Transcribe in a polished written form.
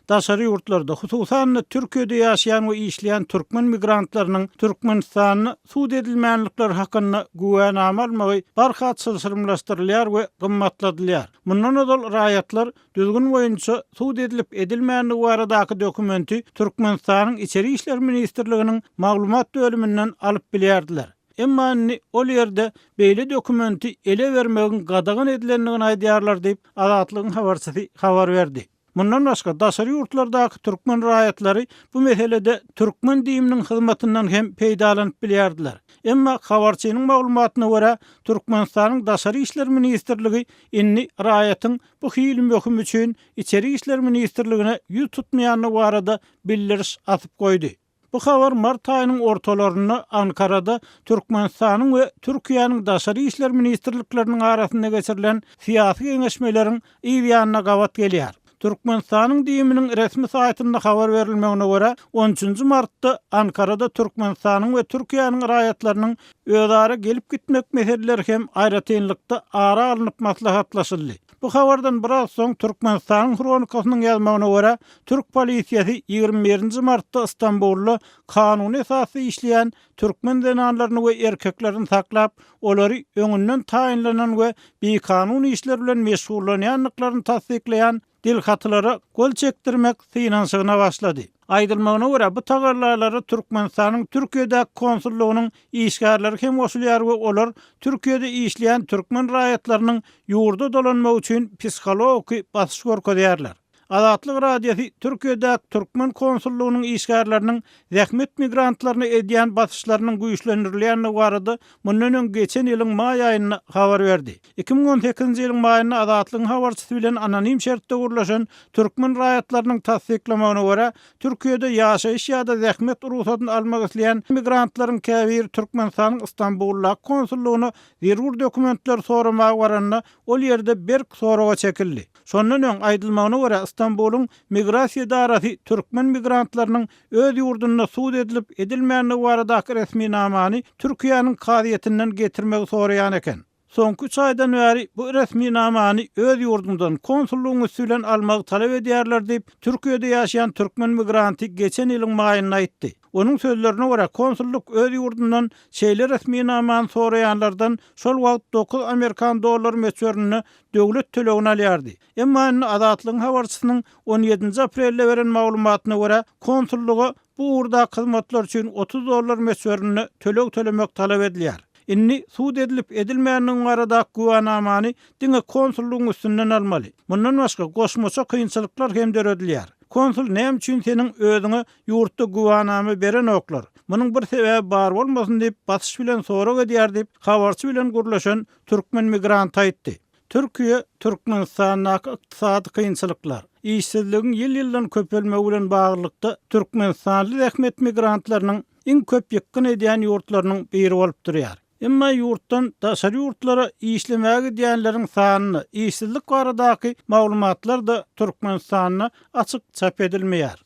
daşary ýurtlarda hususan Türkiýede ýaşaýan we işleýän türkmen migrantlarynyň Türkmenistanyny suud edilmänlikleri hakynda güwenname almagy barhat sylsyrmlaşdyrylýar we gymmatladylýar. Mundan öňe raýatlar düzgün boýunça suud edilip edilmänligi baradaky dokumenti Türkmenistanyň içeri işler ministrliginiň maglumat bölüminden alyp bilýärdiler. Emma ol ýerde beýle dokumenti ele vermegiň gadagyn edilendigini aýdýarlar diýip Azatlygyň habarçysy habar berdi. Mundan başga daşary ýurtlardaky türkmen raýatlary bu meselede türkmen diýiminiň hyzmatyndan hem peýdalanyp bilýärdiler. Emma habarçynyň maglumatyna görä Türkmenistanyň daşary işler ministrligi inni raýatyň bu hyly möhüm üçin içeri işler ministrligine ýüz tutmaýany barada bildiriş atyp goýdy. Bu habar mart aýynyň ortalaryna Ankarada Türkmenistanyň we Türkiýanyň daşary işler ministrlikleriniň arasynda geçirilen syýasy geňeşmeleriň ýygyanyna gawat gelýär. Türkmenistanyň diýiminiň resmi saýtynda habar berilmegine görä 13 martda Ankarada Türkmenistanyň we Türkiýanyň raýatlarynyň özara gelip gitmek meseleleri hem aýratynlykda ara alınıp maslahatlaşyldy. Bu habardan biraz soň Türkmenistanyň Hronikasynyň ýazmagyna görä Türk polisiýasy 21 martda Istanbulda kanuny esasy işleýän türkmen denanlaryny we erkeklerini saklap, olary öňünden taýinlenen we beýkanuny işler bilen meşgullanýanlyklaryny tasdikleýän dilhatlara gol çekdirmek synansygyna başlady. Aýdylmagyna görä bu tagarlarlary Türkmenistanyň Türkiýede konsullugynyň işgärleri hem goşulýar we olar Türkiýede işleýän türkmen raýatlarynyň ýurda dolanmak üçin psixologik basyş görkezýärler. Azatlyk radiosu Türkiýede türkmen konsullugynyň işgärleriniň zähmet migrantlaryny edýän basyşlarynyň güýçlendirilýänligi barada mundan öň geçen ýylyň maý aýynda habar berdi. 2018-nji ýylyň maýynda Azatlygyň habarçysy bilen anonim şertde gurlaşan türkmen raýatlarynyň tasdiklamagyna görä Türkiýede ýaşaýyş ýa-da zähmet ruhsatyny almak isleýän migrantlaryň käbir Türkmenistanyň Istanbulda konsullugyna zerur dokumentler soramagy baranda ol ýerde berk soraga çekildi. Şondan öň aýdylmagyna görä Istanbul'un migrasiýa idarasy türkmen migrantlarynyň öz ýurduna suud edilip edilmänligi baradaky resmi namany Türkiýanyň kaziýetinden getirmegi soraýan eken. Soňky 3 aýdan bäri bu resmi namany öz ýurdundan konsullugyň üstünden almagy talap edýärler diýip Türkiýede ýaşaýan türkmen migranty geçen ýylyň maýynda aýtdy. Onun sözlerine görä konsulluk öz ýurdundan şeýle resmi namany soraýanlardan şol wagt 9 Amerikan dollar meçörüni döwlet tölegine alýardy. Emma Azatlygyň habarçysynyň 17 aprelde beren maglumatyna görä konsullugy bu urda hyzmatlar üçin 30 dollar meçörüni tölemek talap edilýär. Inni suud edilip edilmänligiň baradaky güwennamany diňe konsullugyň üstünden almaly. Mundan başga goşmaça kynçylyklar hem döredilýär. Konsul näme üçin seniň özüňe ýurtda güwenname beren oklar? Munyň bir sebäbi bar bolmasyn diýip basyş bilen sorag edýär diýip habarçy bilen gurlaşan türkmen migrant aýtdy. Türkiýe Türkmenistanyň ykdysady kynçylyklar, işsizligiň ýyl-ýyldan köpelmegi bilen baglykda Türkmenistanly zähmet migrantlarynyň iň köp ýykyn edýän ýurtlarynyň biri bolup durýar. Emma ýurtdan daşary ýurtlara işlemäge diýenleriň sanyny, işsizlik baradaky maglumatlar da Türkmenistanyna açyk çap edilmeýär.